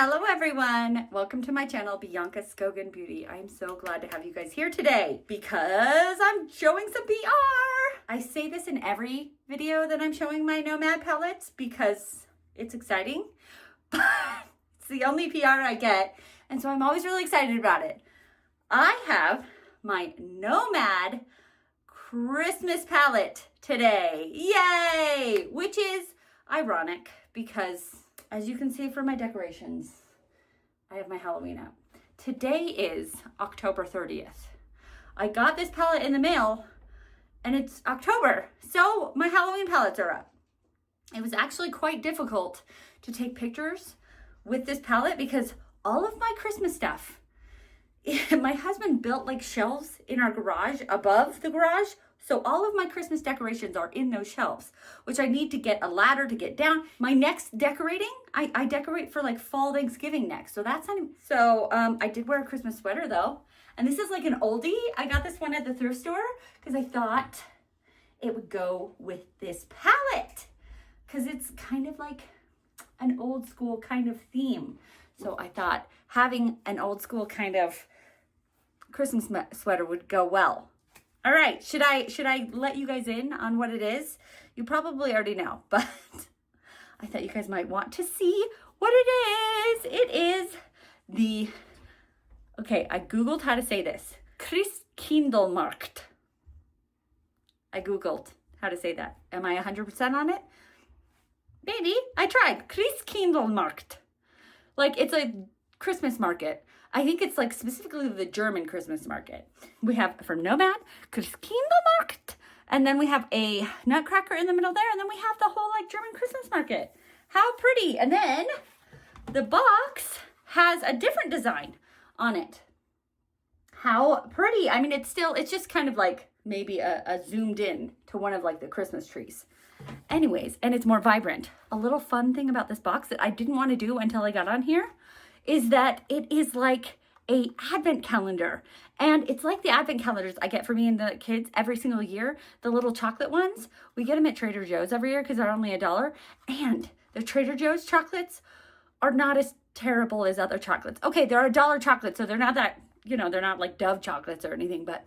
Hello everyone, welcome to my channel, Bianca Skogan Beauty. I'm so glad to have you guys here today because I'm showing some PR. I say this in every video that I'm showing my Nomad palettes because it's exciting, but it's the only PR I get, and so I'm always really excited about it. I have my Nomad Christmas palette today, yay! Which is ironic because, as you can see from my decorations, I have my Halloween up. Today is October 30th. I got this palette in the mail and it's October, so my Halloween palettes are up. It was actually quite difficult to take pictures with this palette because all of my Christmas stuff, my husband built like shelves in our garage above the garage. So all of my Christmas decorations are in those shelves, which I need to get a ladder to get down. My next decorating, I decorate for like fall Thanksgiving next. So that's not, so I did wear a Christmas sweater though. And this is like an oldie. I got this one at the thrift store because I thought it would go with this palette because it's kind of like an old school kind of theme. So I thought having an old school kind of Christmas sweater would go well. All right, should I let you guys in on what it is? You probably already know, but I thought you guys might want to see what it is. It is the, okay, I Googled how to say this. Christkindlmarkt. I Googled how to say that. Am I 100% on it? Maybe. I tried. Christkindlmarkt. Like, it's a Christmas market. I think it's like specifically the German Christmas market. We have from Nomad, Christkindlmarkt, and then we have a nutcracker in the middle there, and then we have the whole like German Christmas market. How pretty. And then the box has a different design on it. How pretty. I mean, it's just kind of like maybe a zoomed in to one of like the Christmas trees. Anyways, and it's more vibrant. A little fun thing about this box that I didn't want to do until I got on here is that it is like a advent calendar. And it's like the advent calendars I get for me and the kids every single year, the little chocolate ones. We get them at Trader Joe's every year because they're only $1. And the Trader Joe's chocolates are not as terrible as other chocolates. Okay, they're $1 chocolates, so they're not that, they're not like Dove chocolates or anything, but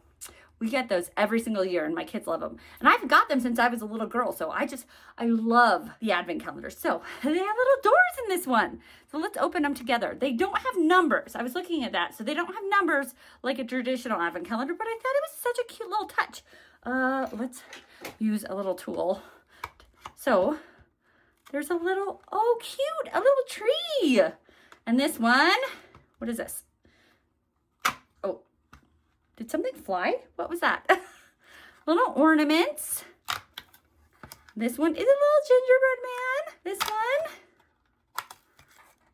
we get those every single year and my kids love them. And I've got them since I was a little girl. So I love the advent calendars. So they have little doors in this one. So let's open them together. They don't have numbers. I was looking at that. So they don't have numbers like a traditional advent calendar, but I thought it was such a cute little touch. Let's use a little tool. So there's a little, oh cute, a little tree. And this one, what is this? Did something fly? What was that? Little ornaments. This one is a little gingerbread man. This one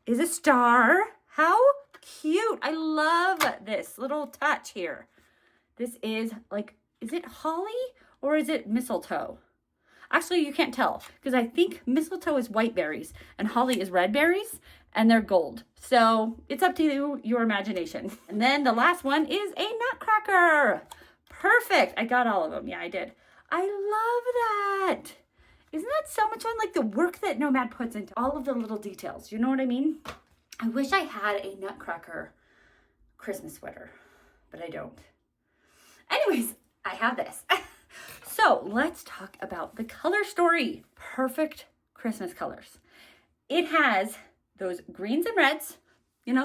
is a star. How cute. I love this little touch here. This is like, is it holly or is it mistletoe? Actually, you can't tell because I think mistletoe is white berries and holly is red berries and they're gold. So it's up to your imagination. And then the last one is a nutcracker. Perfect. I got all of them. Yeah, I did. I love that. Isn't that so much fun? Like the work that Nomad puts into all of the little details. You know what I mean? I wish I had a nutcracker Christmas sweater, but I don't. Anyways, I have this. So let's talk about the color story. Perfect Christmas colors. It has those greens and reds,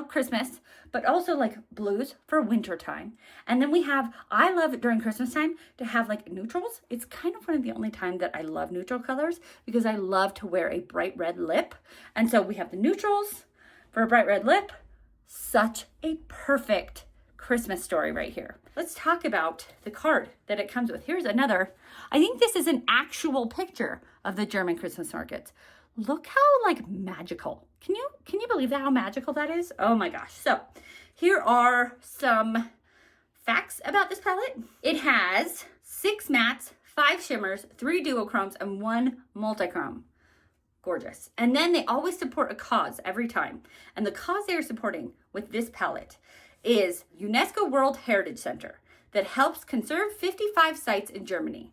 Christmas, but also like blues for winter time. And then we have, I love it during Christmas time to have like neutrals. It's kind of one of the only times that I love neutral colors because I love to wear a bright red lip. And so we have the neutrals for a bright red lip. Such a perfect Christmas story right here. Let's talk about the card that it comes with. Here's another. I think this is an actual picture of the German Christmas markets. Look how like magical. Can you believe that, how magical that is? Oh my gosh. So here are some facts about this palette. It has 6 mattes, 5 shimmers, 3 duochromes, and 1 multichrome. Gorgeous. And then they always support a cause every time. And the cause they are supporting with this palette is UNESCO World Heritage Center that helps conserve 55 sites in Germany.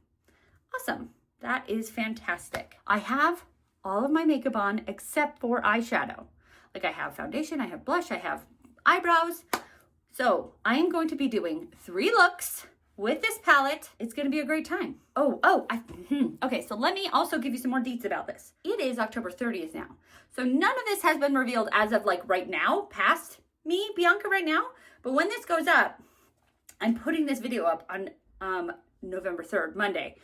Awesome. That is fantastic. I have all of my makeup on except for eyeshadow. Like I have foundation, I have blush, I have eyebrows. So I am going to be doing 3 looks with this palette. It's going to be a great time. Okay, so let me also give you some more deets about this. It is October 30th now. So none of this has been revealed as of like right now, past me, Bianca, right now. But when this goes up, I'm putting this video up on November 3rd, Monday.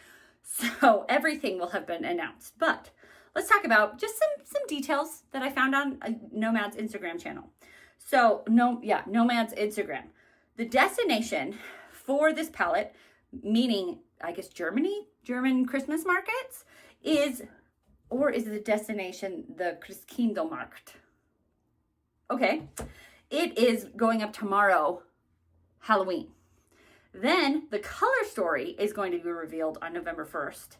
So everything will have been announced. But let's talk about just some details that I found on Nomad's Instagram channel. So Nomad's Instagram. The destination for this palette, meaning I guess German Christmas markets, is the destination the Christkindlmarkt? Okay, it is going up tomorrow, Halloween. Then the color story is going to be revealed on November 1st.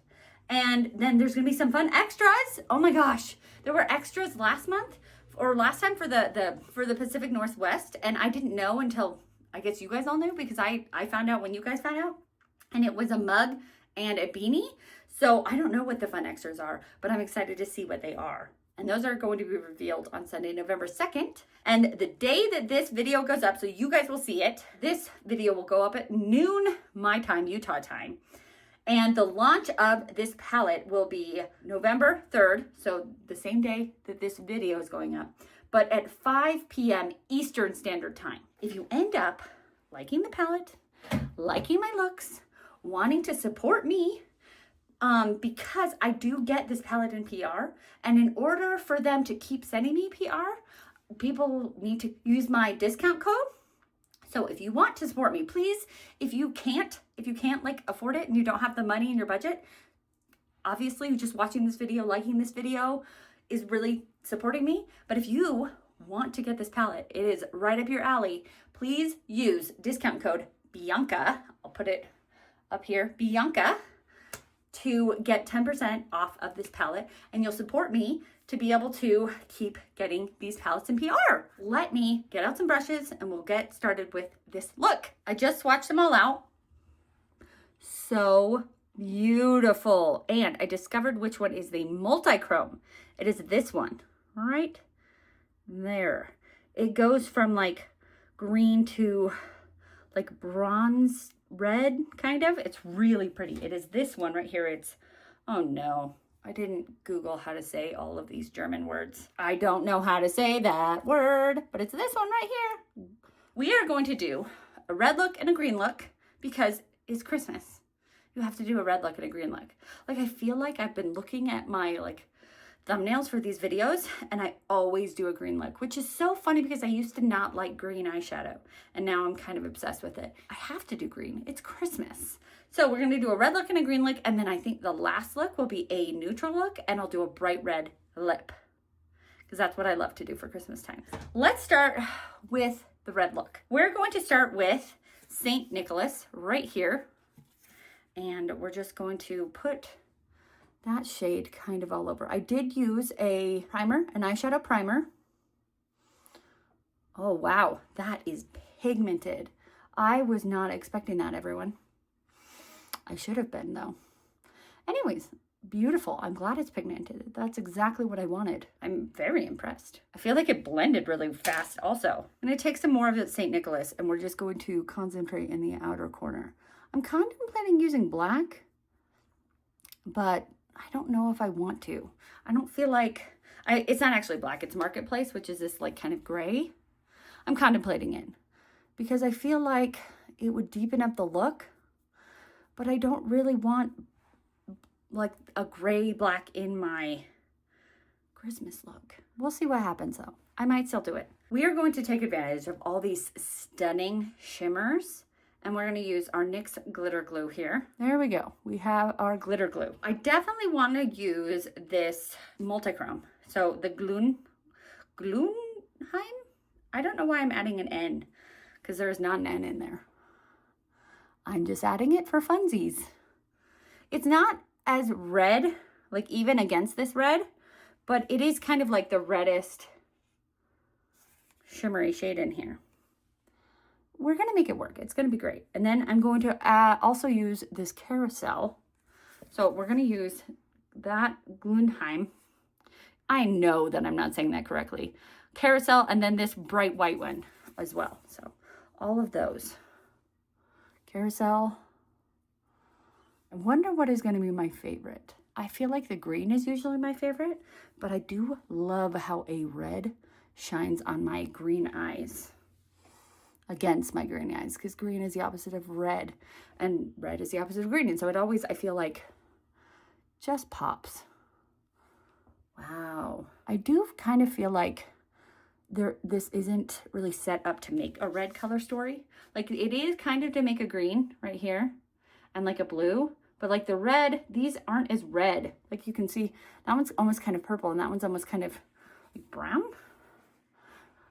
And then there's going to be some fun extras. Oh my gosh, there were extras last month or last time for the Pacific Northwest, and I didn't know until I guess you guys all knew because I found out when you guys found out. And it was a mug and a beanie. So I don't know what the fun extras are, but I'm excited to see what they are. And those are going to be revealed on Sunday, November 2nd. And the day that this video goes up, so you guys will see it, this video will go up at noon, my time, Utah time. And the launch of this palette will be November 3rd, so the same day that this video is going up, but at 5 p.m. Eastern Standard Time. If you end up liking the palette, liking my looks, wanting to support me, because I do get this palette in PR, and in order for them to keep sending me PR, people need to use my discount code. So if you want to support me, please, if you can't like afford it and you don't have the money in your budget, obviously just watching this video, liking this video is really supporting me. But if you want to get this palette, it is right up your alley. Please use discount code Bianca. I'll put it up here, Bianca, to get 10% off of this palette, and you'll support me to be able to keep getting these palettes in PR. Let me get out some brushes and we'll get started with this look. I just swatched them all out. So beautiful. And I discovered which one is the multi-chrome. It is this one, right there. It goes from like green to like bronze red, kind of. It's really pretty. It is this one right here. It's, oh no, I didn't Google how to say all of these German words. I don't know how to say that word, but it's this one right here. We are going to do a red look and a green look because it's Christmas. You have to do a red look and a green look. Like, I feel like I've been looking at my like thumbnails for these videos and I always do a green look, which is so funny because I used to not like green eyeshadow and now I'm kind of obsessed with it. I have to do green. It's Christmas. So we're going to do a red look and a green look, and then I think the last look will be a neutral look, and I'll do a bright red lip because that's what I love to do for Christmas time. Let's start with the red look. We're going to start with St. Nicholas right here, and we're just going to put that shade kind of all over. I did use a primer, an eyeshadow primer. Oh, wow, that is pigmented. I was not expecting that, everyone. I should have been, though. Anyways, beautiful. I'm glad it's pigmented. That's exactly what I wanted. I'm very impressed. I feel like it blended really fast also. I'm going to take some more of it St. Nicholas, and we're just going to concentrate in the outer corner. I'm contemplating using black, but I don't know if I want to. I don't feel like... it's not actually black. It's Marketplace, which is this like kind of gray. I'm contemplating it because I feel like it would deepen up the look, but I don't really want like a gray black in my Christmas look. We'll see what happens though. I might still do it. We are going to take advantage of all these stunning shimmers, and we're going to use our NYX glitter glue here. There we go. We have our glitter glue. I definitely want to use this multi-chrome. So the Glunheim? I don't know why I'm adding an N because there is not an N in there. I'm just adding it for funsies. It's not as red, like even against this red, but it is kind of like the reddest shimmery shade in here. We're going to make it work. It's going to be great. And then I'm going to also use this carousel. So we're going to use that Glunheim. I know that I'm not saying that correctly. carousel, and then this bright white one as well. So all of those. Carousel. I wonder what is going to be my favorite. I feel like the green is usually my favorite, but I do love how a red shines on my green eyes. Against my green eyes, because green is the opposite of red, and red is the opposite of green. And so it always, I feel like, just pops. Wow. I do kind of feel like this isn't really set up to make a red color story. Like it is kind of to make a green right here and like a blue, but like the red, these aren't as red. Like you can see that one's almost kind of purple and that one's almost kind of like brown.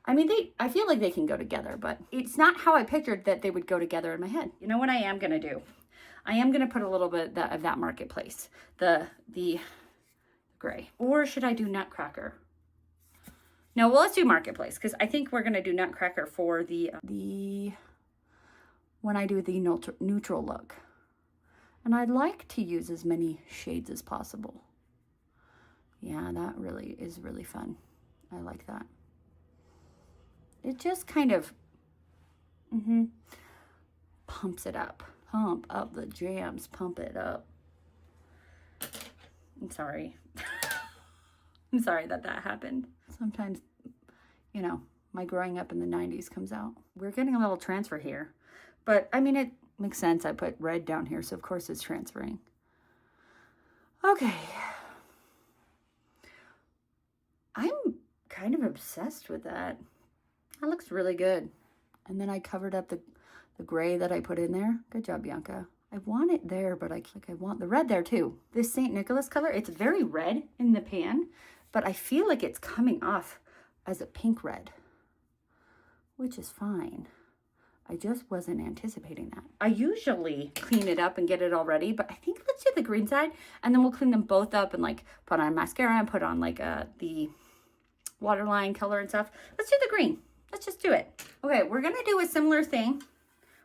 I mean, I feel like they can go together, but it's not how I pictured that they would go together in my head. You know what I am going to do? I am going to put a little bit of that marketplace, the gray. Or should I do Nutcracker? No, well, let's do marketplace, because I think we're going to do Nutcracker for when I do the neutral look. And I'd like to use as many shades as possible. Yeah, that really is really fun. I like that. It just kind of pumps it up. Pump up the jams, pump it up. I'm sorry. I'm sorry that happened. Sometimes, you know, my growing up in the 90s comes out. We're getting a little transfer here, but I mean, it makes sense. I put red down here, so of course it's transferring. Okay. I'm kind of obsessed with that. That looks really good. And then I covered up the gray that I put in there. Good job, Bianca. I want it there, but I want the red there too. This St. Nicholas color, it's very red in the pan, but I feel like it's coming off as a pink red, which is fine. I just wasn't anticipating that. I usually clean it up and get it all ready, but I think let's do the green side and then we'll clean them both up and like put on mascara and put on like the waterline color and stuff. Let's do the green. Let's just do it. Okay, we're gonna do a similar thing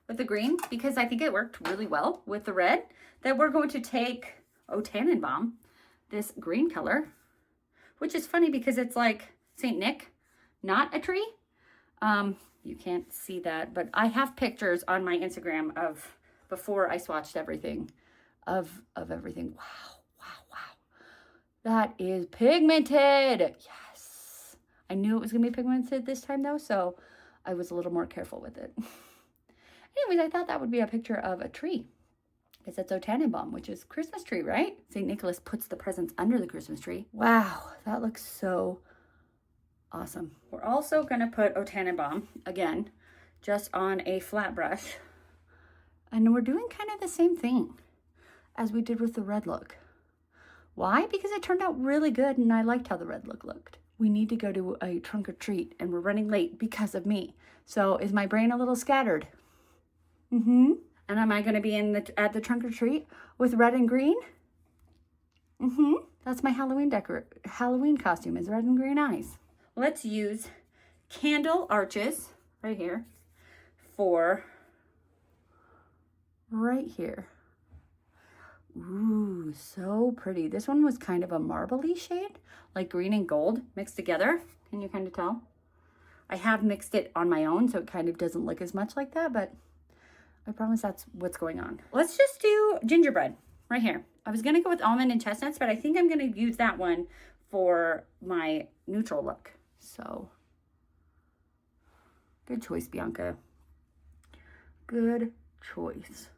with the green because I think it worked really well with the red. Then we're going to take O Tannenbaum, this green color, which is funny because it's like Saint Nick, not a tree. You can't see that, but I have pictures on my Instagram of before I swatched everything, of everything. Wow, wow, wow. That is pigmented. Yes. I knew it was gonna be pigmented this time though, so I was a little more careful with it. Anyways, I thought that would be a picture of a tree. Because it's O Tannenbaum, which is Christmas tree, right? St. Nicholas puts the presents under the Christmas tree. Wow, that looks so awesome. We're also going to put O Tannenbaum, again, just on a flat brush. And we're doing kind of the same thing as we did with the red look. Why? Because it turned out really good and I liked how the red look looked. We need to go to a trunk or treat and we're running late because of me. So is my brain a little scattered? And am I going to be at the trunk or treat with red and green? That's my Halloween costume is red and green eyes. Let's use candle arches right here for right here. Ooh, so pretty. This one was kind of a marbly shade, like green and gold mixed together. Can you kind of tell? I have mixed it on my own, so it kind of doesn't look as much like that, but I promise that's what's going on. Let's just do gingerbread right here. I was gonna go with almond and chestnuts, but I think I'm gonna use that one for my neutral look. So, good choice, Bianca. Good choice.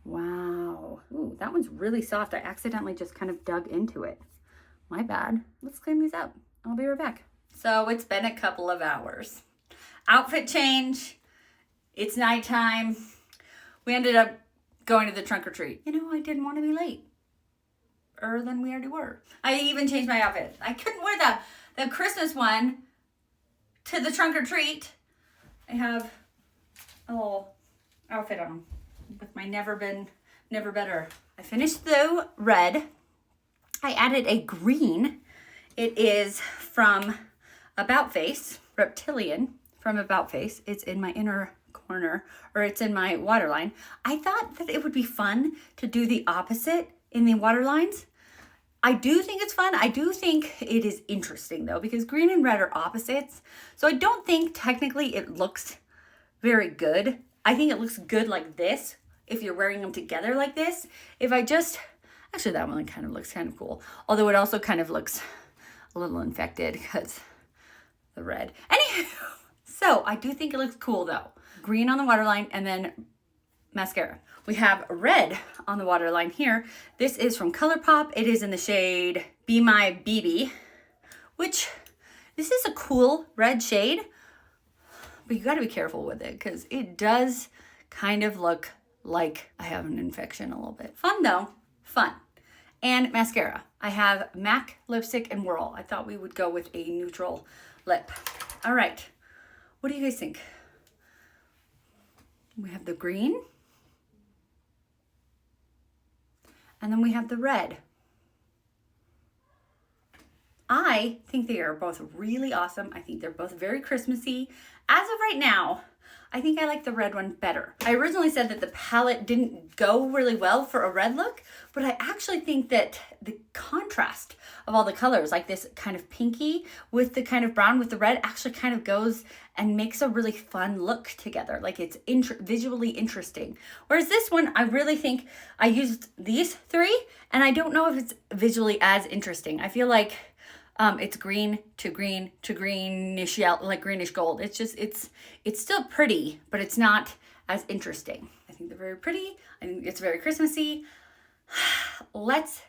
Wow. Ooh, that one's really soft. I accidentally just kind of dug into it. My bad. Let's clean these up. I'll be right back. So it's been a couple of hours. Outfit change. It's nighttime. We ended up going to the trunk or treat. You know, I didn't want to be late. Than we already were. I even changed my outfit. I couldn't wear the Christmas one to the trunk or treat. I have a little outfit on with my never better. I finished the red. I added a green. It is from About Face, Reptilian from About Face. It's in my inner corner, or it's in my waterline. I thought that it would be fun to do the opposite in the waterlines. I do think it's fun. I do think it is interesting though, because green and red are opposites. So I don't think technically it looks very good. I think it looks good like this if you're wearing them together like this. If I just, actually that one kind of looks kind of cool. Although it also kind of looks a little infected because the red. Anywho, so I do think it looks cool though. Green on the waterline and then mascara. We have red on the waterline here. This is from ColourPop. It is in the shade Be My BB, which this is a cool red shade, but you got to be careful with it because it does kind of look like I have an infection a little bit. Fun though, fun. And mascara. I have MAC lipstick and Whirl. I thought we would go with a neutral lip. All right, what do you guys think? We have the green. And then we have the red. I think they are both really awesome. I think they're both very Christmassy. As of right now, I think I like the red one better. I originally said that the palette didn't go really well for a red look, but I actually think that the contrast of all the colors, like this kind of pinky with the kind of brown with the red, actually kind of goes and makes a really fun look together. Like it's visually interesting. Whereas this one, I really think I used these three and I don't know if it's visually as interesting. I feel like it's green to greenish yellow, like greenish gold. It's just, it's still pretty, but it's not as interesting. I think they're very pretty. I think it's very Christmassy. Let's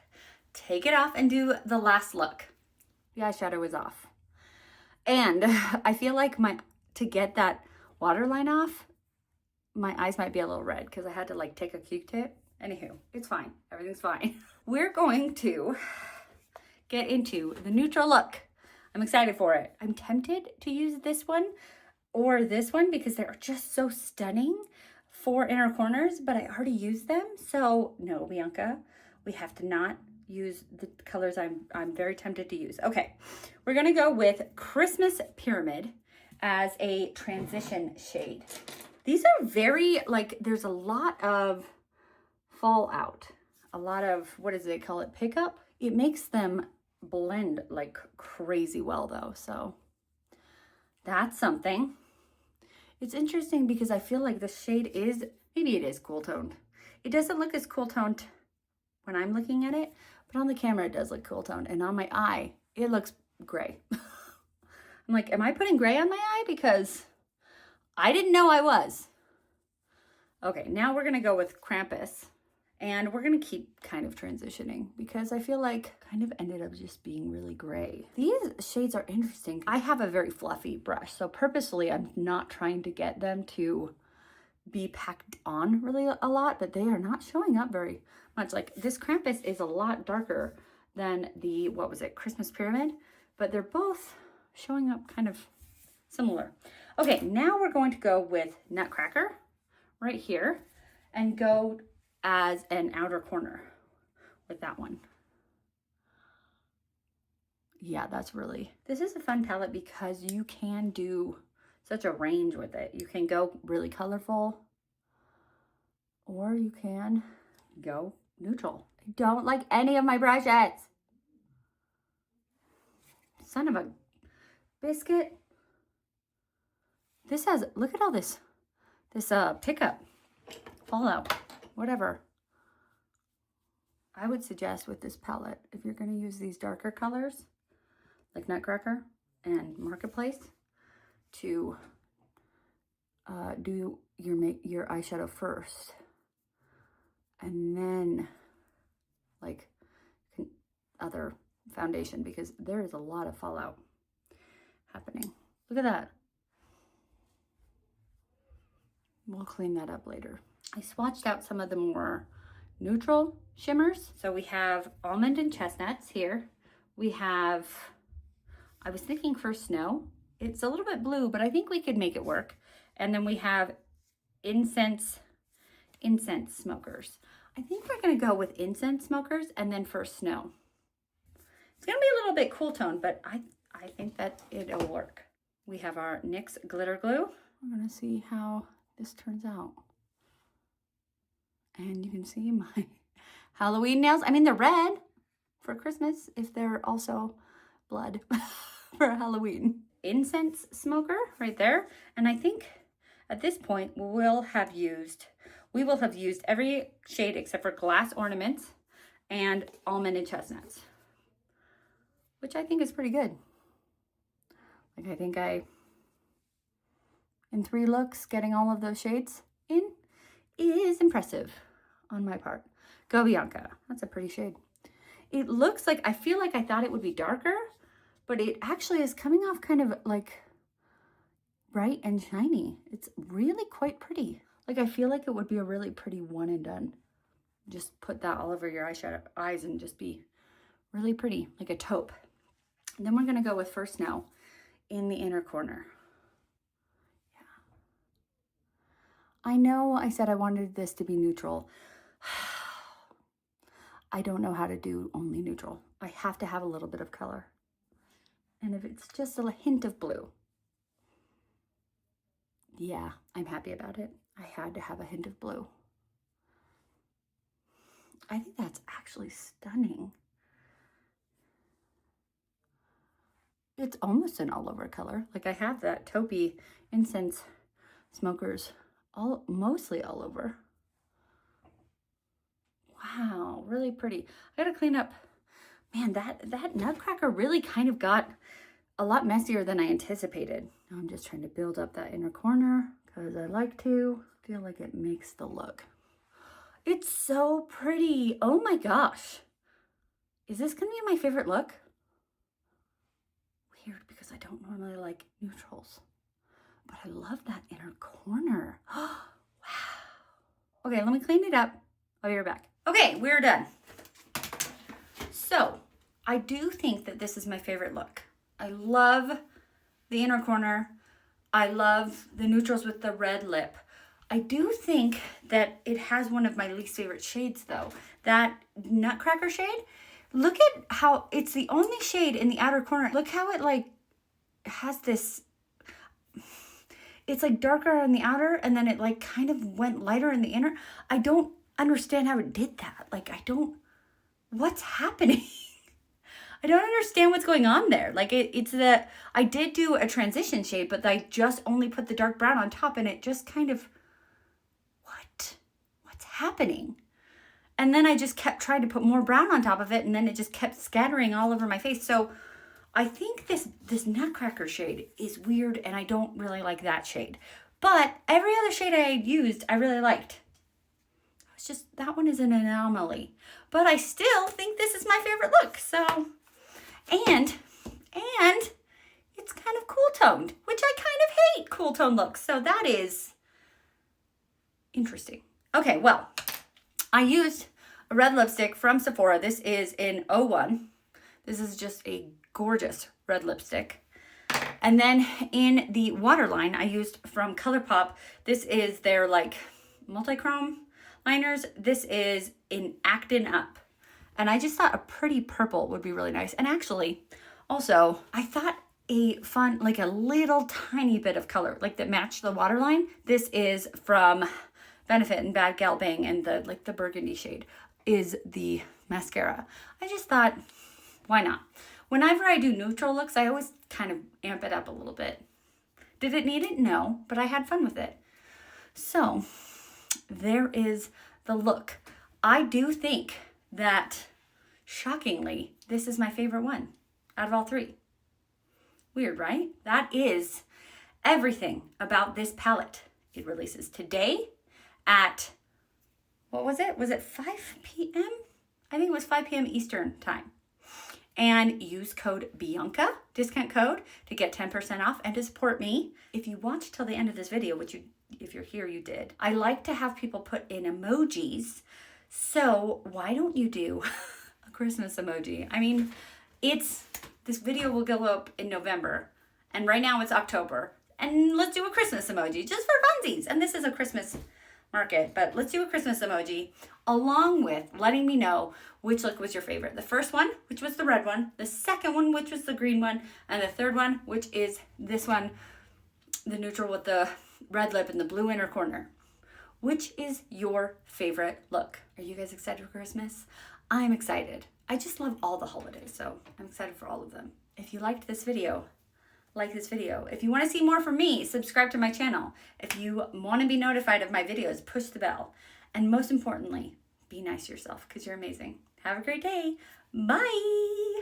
take it off and do the last look. The eyeshadow is off. And I feel like to get that waterline off, my eyes might be a little red because I had to like take a Q-tip. Anywho, it's fine. Everything's fine. We're going to get into the neutral look. I'm excited for it. I'm tempted to use this one or this one because they're just so stunning for inner corners, but I already used them. So no, Bianca, we have to not use the colors I'm very tempted to use. Okay, we're gonna go with Christmas Pyramid as a transition shade. These are very, like, there's a lot of fallout, a lot of, what does they call it, pickup? It makes them blend like crazy well though, so that's something. It's interesting because I feel like the shade is, maybe it is cool toned. It doesn't look as cool toned when I'm looking at it, but on the camera it does look cool toned, and on my eye it looks gray. I'm like, am I putting gray on my eye? Because I didn't know I was. Okay, now we're gonna go with Krampus. And we're gonna keep kind of transitioning because I feel like kind of ended up just being really gray. These shades are interesting. I have a very fluffy brush, so purposefully I'm not trying to get them to be packed on really a lot, but they are not showing up very much. Like this Krampus is a lot darker than the, what was it, Christmas Pyramid, but they're both showing up kind of similar. Okay, now we're going to go with Nutcracker right here and go as an outer corner with that one. Yeah, that's really, this is a fun palette because you can do such a range with it. You can go really colorful or you can go neutral. I don't like any of my brushes. Son of a biscuit. This has, look at all this pickup, fallout, whatever. I would suggest with this palette, if you're going to use these darker colors, like Nutcracker and Marketplace, to do your eyeshadow first, and then like other foundation, because there is a lot of fallout happening. Look at that. We'll clean that up later. I swatched out some of the more neutral shimmers. So we have Almond and Chestnuts here. We have, I was thinking for Snow. It's a little bit blue, but I think we could make it work. And then we have Incense Smokers. I think we're gonna go with Incense Smokers and then for Snow. It's gonna be a little bit cool tone, but I think that it'll work. We have our NYX Glitter Glue. We're gonna see how this turns out. And you can see my Halloween nails. I mean, they're red. for Christmas if they're also blood for Halloween. Incense smoker right there. And I think at this point we will have used every shade except for glass ornaments and almond and chestnuts, which I think is pretty good. Like I think in 3 looks, getting all of those shades in is impressive on my part. Go Bianca, that's a pretty shade. It looks like, I feel like I thought it would be darker, but it actually is coming off kind of like bright and shiny. It's really quite pretty. Like I feel like it would be a really pretty one and done. Just put that all over your eyes and just be really pretty, like a taupe. And then we're gonna go with First Now in the inner corner. Yeah. I know I said I wanted this to be neutral. I don't know how to do only neutral. I have to have a little bit of color. And if it's just a hint of blue, yeah, I'm happy about it. I had to have a hint of blue. I think that's actually stunning. It's almost an all over color. Like I have that taupey incense smokers mostly all over. Wow, really pretty. I gotta clean up. Man, that nutcracker really kind of got a lot messier than I anticipated. Now I'm just trying to build up that inner corner because I like to feel like it makes the look. It's so pretty. Oh my gosh. Is this gonna be my favorite look? Weird, because I don't normally like neutrals, but I love that inner corner. Wow. Okay, let me clean it up. I'll be right back. Okay, we're done. So I do think that this is my favorite look. I love the inner corner. I love the neutrals with the red lip. I do think that it has one of my least favorite shades though. That nutcracker shade. Look at how it's the only shade in the outer corner. Look how it like has this, it's like darker on the outer and then it like kind of went lighter in the inner. I don't understand how it did that. Like what's happening? I don't understand what's going on there. Like I did do a transition shade, but I just only put the dark brown on top and it just kind of, what's happening? And then I just kept trying to put more brown on top of it and then it just kept scattering all over my face. So I think this nutcracker shade is weird and I don't really like that shade. But every other shade I used, I really liked. It's just, that one is an anomaly. But I still think this is my favorite look. So, and it's kind of cool toned, which I kind of hate cool tone looks. So that is interesting. Okay, well, I used a red lipstick from Sephora. This is in 01. This is just a gorgeous red lipstick. And then in the waterline, I used from ColourPop. This is their like multi-chrome liners. This is in Actin Up. And I just thought a pretty purple would be really nice. And actually, also, I thought a fun, like a little tiny bit of color, like that matched the waterline. This is from Benefit and Bad Gal Bang, and the burgundy shade is the mascara. I just thought, why not? Whenever I do neutral looks, I always kind of amp it up a little bit. Did it need it? No, but I had fun with it. So there is the look. I do think that, shockingly, this is my favorite one out of all 3. Weird, right? That is everything about this palette. It releases today at, what was it? Was it 5 p.m.? I think it was 5 p.m. Eastern time. And use code Bianca, discount code, to get 10% off and to support me. If you watched till the end of this video, which if you're here, you did. I like to have people put in emojis. So why don't you do a Christmas emoji? I mean, this video will go up in November. And right now it's October. And let's do a Christmas emoji just for funsies. And this is a Christmas market, but let's do a Christmas emoji along with letting me know which look was your favorite. The first one, which was the red one, the second one, which was the green one, and the third one, which is this one, the neutral with the red lip and the blue inner corner. Which is your favorite look? Are you guys excited for Christmas? I'm excited. I just love all the holidays, so I'm excited for all of them. If you liked this video, like this video. If you want to see more from me, subscribe to my channel. If you want to be notified of my videos, push the bell. And most importantly, be nice to yourself because you're amazing. Have a great day. Bye.